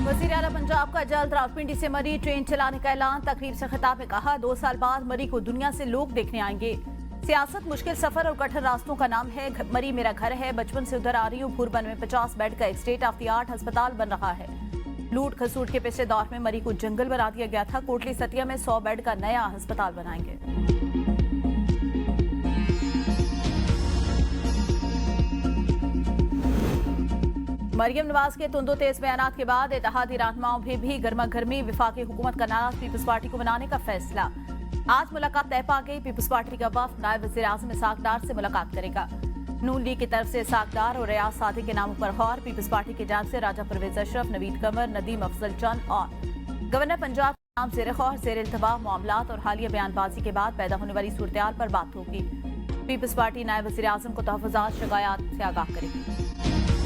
वज़ीर आला पंजाब का जल्द रावलपिंडी से मरी ट्रेन चलाने का ऐलान। तकरीर से खिताब में कहा 2 साल बाद मरी को दुनिया से लोग देखने आएंगे। सियासत मुश्किल सफर और कठिन रास्तों का नाम है। मरी मेरा घर है, बचपन से उधर आ रही हूँ। भूरबन में 50 बेड का एक स्टेट ऑफ द आर्ट अस्पताल बन रहा है। लूट खसूट के पिछले दौर में मरी को जंगल बना दिया गया था। कोटली सतिया में 100 बेड का नया अस्पताल बनाएंगे। मरियम नवाज के तुंदो तेज बयानात के बाद इत्तेहादी रहनुमाओं भी गर्मा गर्मी। विफाकी हुकूमत का नाराज पीपल्स पार्टी को बनाने का फैसला। आज मुलाकात तय पा गई। पीपल्स पार्टी का वफ्द नायब वज़ीर आज़म इसाक डार से मुलाकात करेगा। नून लीग की तरफ से इसाक डार और रियाज सादी के नामों पर गौर। पीपल्स पार्टी की जानिब से राजा परवेज अशरफ, नवीद कमर, नदीम अफजल चंद और गवर्नर पंजाब के नाम ज़ेर गौर ज़ेर इल्तवा मामलात और हालिया बयानबाजी के बाद पैदा होने वाली सूरत पर बात होगी। पीपल्स पार्टी नायब वज़ीर आज़म को तहफ़्फ़ुज़ात शिकायत से आगाह करेगी।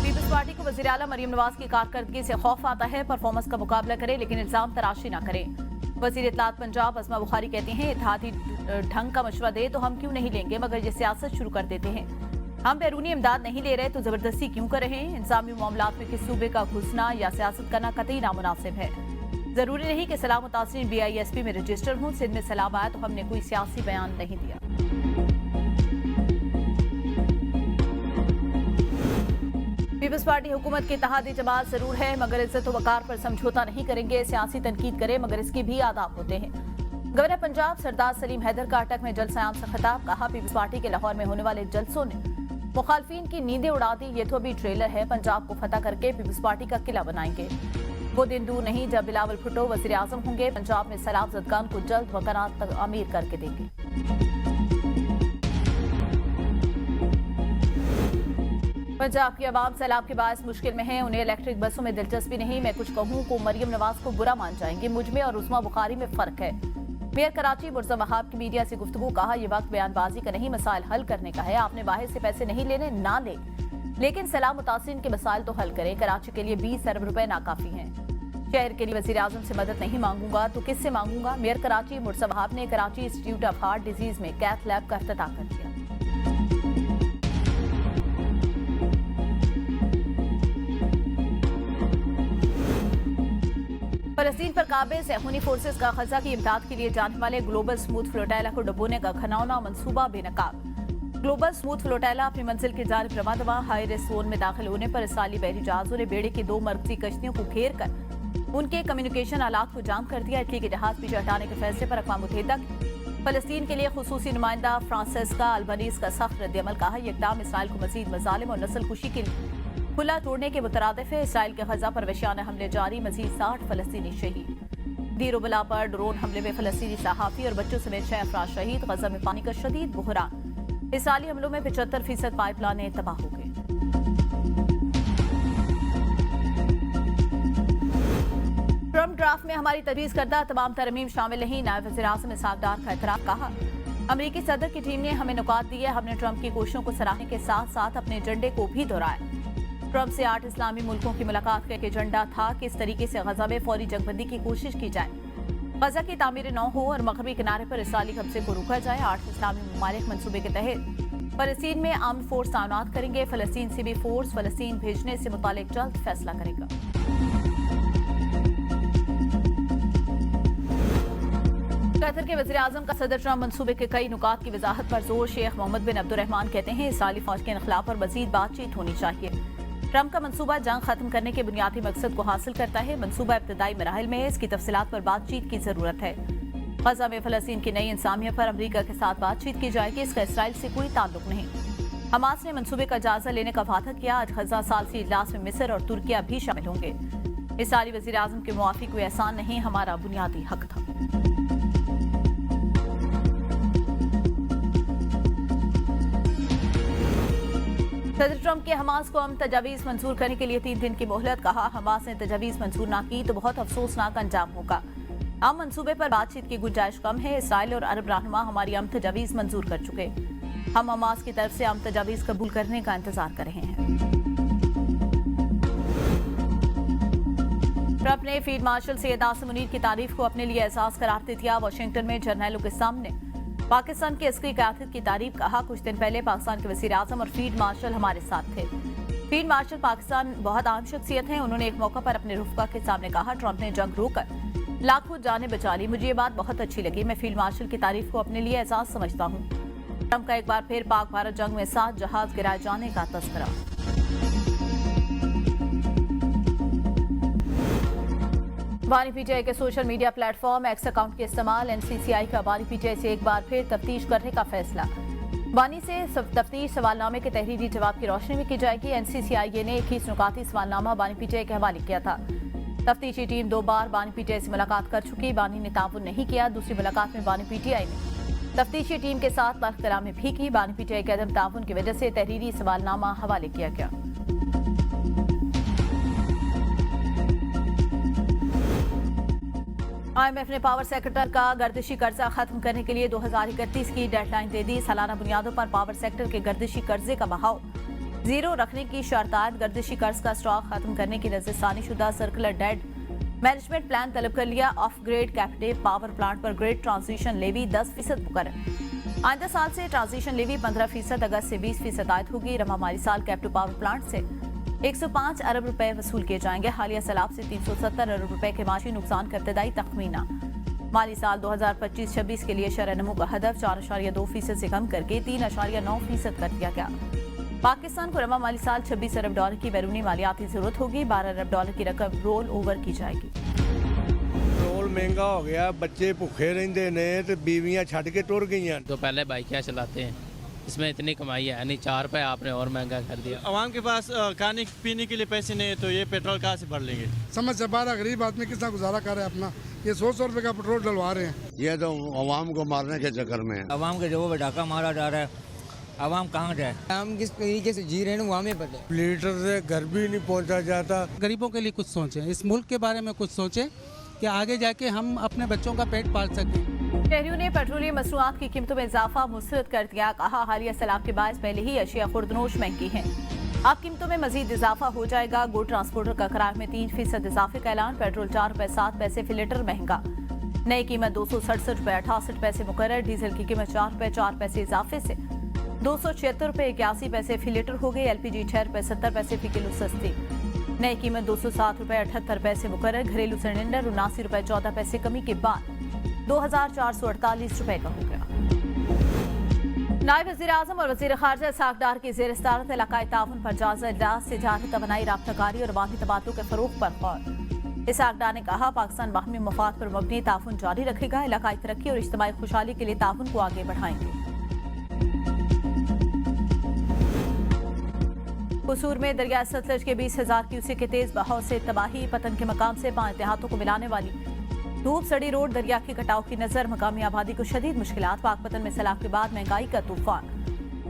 पीपल्स पार्टी को वज़ीर आला मरियम नवाज की कारकर्दगी से खौफ आता है। परफॉर्मेंस का मुकाबला करे लेकिन इल्जाम तराशी न करें। वज़ीर इत्तलात पंजाब अस्मा बुखारी कहती हैं इत्तेहादी ढंग का मशवरा दे तो हम क्यों नहीं लेंगे, मगर ये सियासत शुरू कर देते हैं। हम बैरूनी इमदाद नहीं ले रहे तो जबरदस्ती क्यों कर रहे हैं। इंसामी मामलात में किस सूबे का घुसना या सियासत करना कतई नामुनासिब है। जरूरी नहीं कि सलाह मुतासिरीन BISP में रजिस्टर हों। सिंध में सैलाब आया तो हमने कोई सियासी बयान नहीं दिया। पीपल्स पार्टी हुकूमत की इत्तेहादी जमात जरूर है मगर इज्जत व वकार पर समझौता नहीं करेंगे। सियासी तनकीद करे मगर इसके भी आदाब होते हैं। गवर्नर पंजाब सरदार सलीम हैदर का अटक में जलसा-ए-आम से खिताब। कहा पीपल्स पार्टी के लाहौर में होने वाले जलसों ने मुखालफिन की नींदें उड़ा दी। ये तो अभी ट्रेलर है। पंजाब को फतह करके पीपल्स पार्टी का किला बनाएंगे। वो दिन दूर नहीं जब बिलावल भुट्टो वज़ीर आज़म होंगे। पंजाब में सैलाब ज़दगान को जल्द वकारात अमीर करके देंगे। पंजाब की आवाम सैलाब के बायस मुश्किल में है। उन्हें इलेक्ट्रिक बसों में दिलचस्पी नहीं। मैं कुछ कहूँ को मरियम नवाज को बुरा मान जाएंगे। मुझ में और उस्मा बुखारी में फर्क है। मेयर कराची मुर्जा वहाब की मीडिया से गुफ्तगू। कहा यह वक्त बयानबाजी का नहीं, मसाइल हल करने का है। आपने बाहर से पैसे नहीं लेने, ना ले, लेकिन सैलाब मुतासिरीन के मसाइल तो हल करें। कराची के लिए 20 अरब रुपए नाकाफी हैं। शहर के लिए वज़ीर आज़म से मदद नहीं मांगूंगा तो किससे मांगूंगा। मेयर कराची मुर्जा वहाब ने Karachi institute of heart disease में कैथ लैब का इफ्तिताह कर दिया। फलस्तीन पर काबिज सहूनी फोर्सेस का गजा की इमदाद के लिए जाने वाले ग्लोबल स्मूथ फ्लोटाइला को डुबोने का घिनौना मंसूबा बेनकाब। ग्लोबल स्मूथ फ्लोटाइला अपनी मंजिल की जानिब रवाना। हाई रिस्क जोन में दाखिल होने पर इसराइली बहरी जहाजों ने बेड़े की 2 मरकजी कश्तियों को घेर कर उनके कम्युनिकेशन आलात को जाम कर दिया। इटली के जहाज पीछे हटाने के फैसले पर अक़वाम मुत्तहिदा फलस्तीन के लिए खुसूसी नुमाइंदा फ्रांसेस्का अल्बनीज़ का सख्त रद्द-ए-अमल। कहा यह इक़दाम इसराइल को मज़ीद मज़ालिम और नस्ल कुशी के खुला तोड़ने के मुतरादिफ है। इसराइल के गजा पर वहशियाना हमले जारी। मजीद 60 फलस्तीनी शहीद। दीरोबला पर ड्रोन हमले में फलस्तीनी सहाफ़ी और बच्चों समेत 6 अफराद शहीद। गजा में पानी का शदीद बुहरान। इसराइली हमलों में 75% पाइपलाइनें तबाह हो गई। ट्रम्प ड्राफ्ट में हमारी तजवीज़ करदा तमाम तरमीम शामिल नहीं। नायब वज़ीर आज़म इसाक डार का एतराफ़। कहा अमरीकी सदर की टीम ने हमें नुकात दिए। हमने ट्रम्प की कोशिशों को सराहने के साथ साथ अपने एजेंडे को भी दोहराया। ट्रम्प से 8 इस्लामी मुल्कों की मुलाकात का एक एजेंडा था कि इस तरीके से गजा में फौरी जंगबंदी की कोशिश की जाए, गजा की तामीर न हो और मगरबी किनारे पर इसराइली कब्जे को रोका जाए। 8 इस्लामी ममालिक मनसूबे के तहत फलस्तीन में आर्म्ड फोर्स तैनात करेंगे। फलस्तीन से भी फोर्स फलस्तीन भेजने से मुतालिक जल्द फैसला करेगा। कतर के वज़ीर आज़म का सदर ट्रम्प मंसूबे के कई नुकात की वजाहत पर जोर। शेख मोहम्मद बिन अब्दुर्रहमान कहते हैं इसराइली फौज के इनखलाब पर मजीद बातचीत होनी चाहिए। ट्रम्प का मंसूबा जंग खत्म करने के बुनियादी मकसद को हासिल करता है। मंसूबा इब्तदाई मराहिल में है। इसकी तफसीलात पर बातचीत की जरूरत है। गजा में फलस्तीन की नई इंसामियत पर अमरीका के साथ बातचीत की जाएगी। इसका इसराइल से कोई ताल्लुक नहीं। हमास ने मंसूबे का जायजा लेने का वादा किया। आज गजा सालसी इजलास में मिस्र और तुर्किया भी शामिल होंगे। इसराइली वज़ीर आज़म के मुआफ़ी कोई एहसान नहीं, हमारा बुनियादी हक था। सदर ट्रम्प के हमास को हम तजावीज़ मंजूर करने के लिए 3 दिन की मोहलत। कहा हमास ने तजावीज़ मंजूर ना की तो बहुत अफसोसनाक अंजाम होगा। हम मंसूबे पर बातचीत की गुंजाइश कम है। इसराइल और अरब रहनुमा हमारी हम तजावीज़ मंजूर कर चुके। हम हमास की तरफ से हम तजावीज़ कबूल करने का इंतजार कर रहे हैं। ट्रम्प ने फील्ड मार्शल सैयद आसिम मुनीर की तारीफ को अपने लिए एहसास करार दे दिया। वाशिंगटन में जर्नैलों के सामने पाकिस्तान की अस्करी क़यादत की तारीफ। कहा कुछ दिन पहले पाकिस्तान के वज़ीर आज़म और फील्ड मार्शल हमारे साथ थे। फील्ड मार्शल पाकिस्तान बहुत आम शख्सियत हैं। उन्होंने एक मौका पर अपने रुफका के सामने कहा, ट्रंप ने जंग रोककर लाखों जानें बचा ली। मुझे ये बात बहुत अच्छी लगी। मैं फील्ड मार्शल की तारीफ को अपने लिए एहसास समझता हूँ। ट्रंप का एक बार फिर पाक भारत जंग में 7 जहाज गिराए जाने का तस्करा। बानी पीटीआई के social media platform x account के इस्तेमाल, एनसीसीआई का बानी पीटीआई से एक बार फिर तफ्तीश करने का फैसला। बानी से तफ्तीश सवालनामे के तहरीरी जवाब की रोशनी में की जाएगी। एनसीसीआई ने 21 नुकाती सवालनामा बानी पीटीआई के हवाले किया था। तफ्तीशी टीम 2 बार बानी पीटीआई से मुलाकात कर चुकी। बानी ने ताउन नहीं किया। दूसरी मुलाकात में बानी पीटीआई ने तफ्तीशी टीम के साथ तल्ख-कलामी भी की। बानी पीटीआई के अदम ताउन की वजह से तहरीरी सवालनामा हवाले किया गया। IMF ने पावर सेक्टर का गर्दिशी कर्जा खत्म करने के लिए 2031 की डेडलाइन दे दी। सालाना बुनियादों पर पावर सेक्टर के गर्दिशी कर्जे का बहाव जीरो रखने की शर्त आयद। गर्दिशी कर्ज का स्टॉक खत्म करने की नजरसानी शुदा सर्कुलर डेट मैनेजमेंट प्लान तलब कर लिया। Of grade captive power plant पर ग्रेड ट्रांजिशन लेवी 10% मुकर्रर। आइंदा साल से ट्रांजिशन लेवी 15%, अगस्त से 20% आयद होगी। रमा माली साल कैपेटिव पावर प्लांट से 105 अरब रुपए वसूल किए जाएंगे। हालिया सैलाब से 370 अरब रुपए के माशी नुकसान का इब्तदाई तखमीना। माली साल 2025-26 के लिए शरह नमू का हदफ 4.2% से कम करके 3.9% कर दिया गया। पाकिस्तान को रमा माली साल 26 अरब डॉलर की बैरूनी मालियाती जरूरत होगी। 12 अरब डॉलर की रकम रोल ओवर की जाएगी। पेट्रोल महंगा हो गया, बच्चे भुखे रहते ने तो बीवियां छड़ के टुर गई। तो पहले बाइकियाँ चलाते हैं, इसमें इतनी कमाई है नहीं, 4 रुपये आपने और महंगा कर दिया। आवाम के पास खाने पीने के लिए पैसे नहीं है तो ये पेट्रोल कहाँ से भर लेंगे। समझ से बाहर गरीब आदमी कितना गुजारा कर रहे हैं अपना। ये 100 रुपए का पेट्रोल डलवा रहे हैं। ये तो आवाम को मारने के चक्कर में है। आवाम के जो डाका मारा जा रहा है, आवाम कहाँ जाए। हम किस तरीके से जी रहे हैं वहाँ में पता लीटर से घर भी नहीं पहुँचा जाता। गरीबों के लिए कुछ सोचें, इस मुल्क के बारे में कुछ सोचें कि आगे जाके हम अपने बच्चों का पेट पाल सकें। शहरियों ने पेट्रोलियम मसनूआत की कीमतों में इजाफा मुस्तरद कर दिया। कहा, हालिया सैलाब के बायस पहले ही अशिया खुर्दनोश महंगी हैं, अब कीमतों में मजीद इजाफा हो जाएगा। गुड ट्रांसपोर्टर का किराए में 3% इजाफे का ऐलान। पेट्रोल 4 रुपए 7 पैसे फी लीटर महंगा। नई कीमत 267 रुपए 68 पैसे मुकर्रर। डीजल की कीमत 4 रुपए 4 पैसे इजाफे से 276 रुपए 81 पैसे फी लीटर हो गई। LPG 6 रुपए 70 पैसे फी किलो सस्ती। नई कीमत 207 रुपए 78 पैसे मुकर्रर। घरेलू सिलेंडर 79 रुपए 14 पैसे कमी के बाद 2448 रुपए का हो गया। नायब वज़ीर-ए-आज़म और वज़ीर ख़ारिजा इसहाक़ डार की ज़ेर सदारत इलाक़ाई ताउन पर जायज़ा इजलास। तिजारत, तवानाई, राब्ताकारी और अवामी तबादलों के फ़रोग़ पर गौर। इसहाक़ डार ने कहा, पाकिस्तान बाहमी मफ़ाद पर मबनी ताउन जारी रखेगा। इलाक़ाई तरक्की और इज्तिमाई खुशहाली के लिए ताउन को आगे बढ़ाएंगे। कसूर में दरिया सतलज के 20,000 क्यूसेक के तेज बहाव से तबाही। पतन के मकाम से 5 देहातों को मिलाने वाली धूप सड़ी रोड दरिया के कटाव की नजर। मकामी आबादी को शदीद मुश्किलात। पाकपतन में सैलाब के बाद महंगाई का तूफान।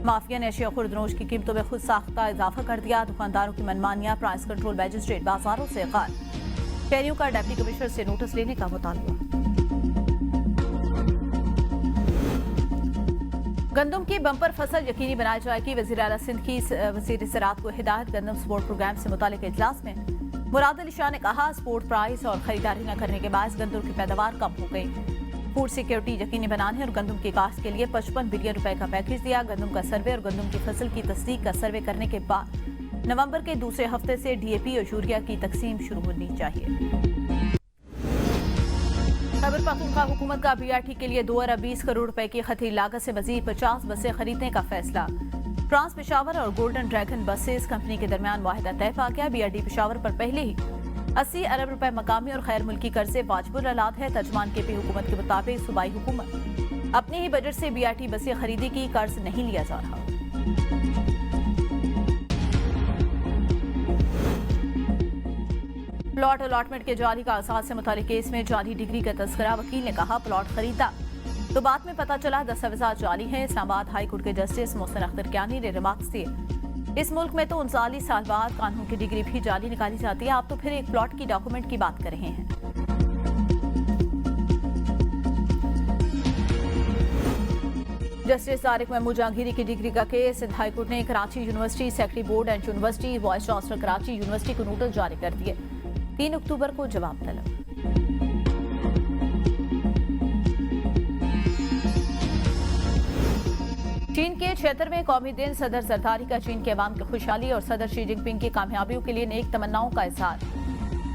माफिया ने अशिया खुर्दनोश की कीमतों में खुद साख्ता इजाफा कर दिया। दुकानदारों की मनमानियां। प्राइस कंट्रोल मैजिस्ट्रेट बाजारों से गायब। शहरियों का डिप्टी कमिश्नर से नोटिस लेने का मुतालबा। गंदम की बंपर फसल यकीनी बनाई जाएगी। वज़ीर आला सिंध की वज़ीर ज़राअत को हिदायत। गंदम सपोर्ट प्रोग्राम से मुतालिक इजलास में मुराद अली शाह ने कहा, सपोर्ट प्राइस और खरीदारी न करने के बायस गंदम की पैदावार कम हो गई। फूड सिक्योरिटी यकीनी बनाने और गंदम की काश्त के लिए 55 बिलियन रुपए का पैकेज दिया। गंदम का सर्वे और गंदम की फसल की तस्दीक का सर्वे करने के बाद नवंबर के दूसरे हफ्ते से DAP और यूरिया की तकसीम शुरू होनी चाहिए। खैबर पख्तूनख्वा हुकूमत का BRT के लिए 2 अरब 20 करोड़ रुपए की खती लागत से मजीद 50 बसें खरीदने का फैसला। ट्रांस पेशावर और गोल्डन ड्रैगन बसेस कंपनी के दरमियान मुआहिदा तय पा गया। BRT पेशावर पर पहले ही 80 अरब रुपए मकामी और गैर मुल्की कर्जे वाजिबुल अलाद है। तर्जमान KP हुकूमत के मुताबिक सूबाई हुकूमत अपने ही बजट से BRT बसें खरीदी की, कर्ज नहीं लिया जा रहा। प्लॉट अलॉटमेंट के जाली कागजात से मुतालिक केस में जाली डिग्री का तस्करा। वकील ने कहा, प्लॉट खरीदा तो बाद में पता चला दस्तावेजात जाली हैं। इस्लामाबाद हाई कोर्ट के जस्टिस मोहसिन अख्तर कियानी ने रिमार्क्स दिए, इस मुल्क में तो 39 साल बाद कानून की डिग्री भी जाली निकाली जाती है। आप तो फिर एक प्लॉट की डॉक्यूमेंट की बात कर रहे हैं। जस्टिस तारिक महमूद जहांगीरी की डिग्री का केस। सिंध हाई कोर्ट ने Karachi university, secretary board and university, vice chancellor Karachi university को नोटिस जारी कर दिए। 3 अक्टूबर को जवाब तलब। चीन के 76वें कौमी दिन सदर जरदारी का चीन के अवाम की खुशहाली और सदर शी जिनपिंग की कामयाबियों के लिए नेक तमन्नाओं का इजहार।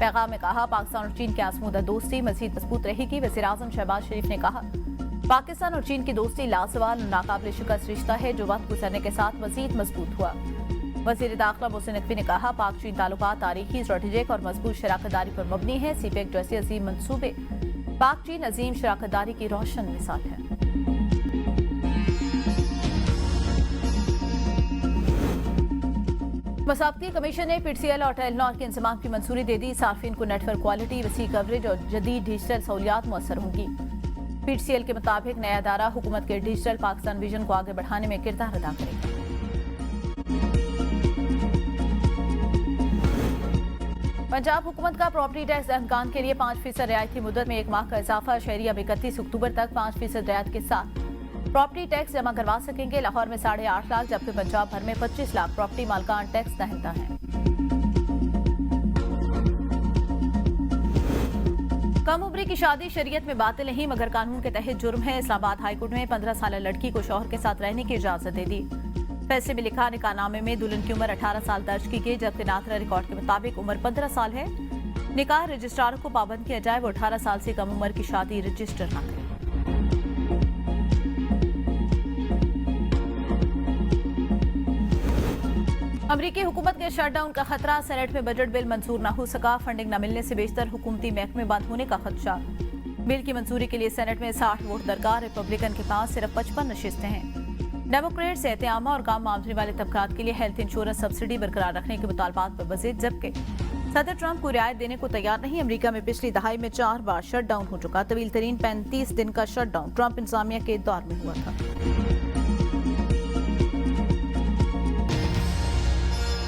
पैगाम में कहा, पाकिस्तान और चीन की आजमूदा दोस्ती मजीद मजबूत रहेगी। वज़ीर-ए-आज़म शहबाज शरीफ ने कहा, पाकिस्तान और चीन की दोस्ती लासवाल और नाकाबिल शिकस्त रिश्ता है जो वक्त गुजरने के साथ मजीद मजबूत हुआ। वज़ीर दाखिला मोहसिन नकवी ने कहा, पाक चीन ताल्लुकात तारीखी, स्ट्रेटेजिक और मजबूत शराकतदारी पर मबनी है। सीपेक जैसे अजीम मंसूबे पाक चीन अजीम शराकतदारी की रोशन मिसाल है। मसावती कमीशन ने पीटीसीएल और टेलीनॉर के इंतजाम की मंजूरी दे दी। सार्फिन को नेटवर्क क्वालिटी, वसी कवरेज और जदीद डिजिटल सहूलियात मुयसर होंगी। पीटीसीएल के मुताबिक नया अदारा हुकूमत के डिजिटल पाकिस्तान विजन को आगे बढ़ाने में किरदार अदा करेगा। पंजाब हुकूमत का प्रॉपर्टी टैक्स दहमगान के लिए 5% रियायती मुद्दत में 1 माह का इजाफा। शहरी अब 31 अक्टूबर तक 5% रियायत के साथ प्रॉपर्टी टैक्स जमा करवा सकेंगे। लाहौर में 8.5 लाख जबकि पंजाब भर में 25 लाख प्रॉपर्टी मालकान टैक्स दहमदा हैं। कम उम्री की शादी शरीयत में बातिल नहीं मगर कानून के तहत जुर्म है। इस्लामाबाद हाईकोर्ट में 15 साल लड़की को शौहर के साथ रहने की इजाजत दे दी। फैसले में लिखा, निकाहनामे में दुल्हन की उम्र 18 साल दर्ज की गई जबकि नाथरा रिकॉर्ड के मुताबिक उम्र 15 साल है। निकाह रजिस्ट्रार को पाबंद किया जाए वो 18 साल से कम उम्र की शादी रजिस्टर न करे। अमरीकी हुकूमत के शटडाउन का खतरा। सेनेट में बजट बिल मंजूर न हो सका। फंडिंग न मिलने से बेशतर हुकूमती महकमे बंद होने का खदशा। बिल की मंजूरी के लिए सेनेट में 60 वोट दरकार। रिपब्लिकन के पास सिर्फ 55 नशिस्तें हैं। डेमोक्रेट्स एहतियामा और काम आमदनी वाले तबकात के लिए हेल्थ इंश्योरेंस सब्सिडी बरकरार रखने के मुतालबात पर वज़ीद, जबकि सदर ट्रंप को रियायत देने को तैयार नहीं। अमरीका में पिछली दहाई में 4 बार शटडाउन हो चुका। तवील तरीन 35 दिन का शटडाउन ट्रंप इंतजामिया के दौर में हुआ था।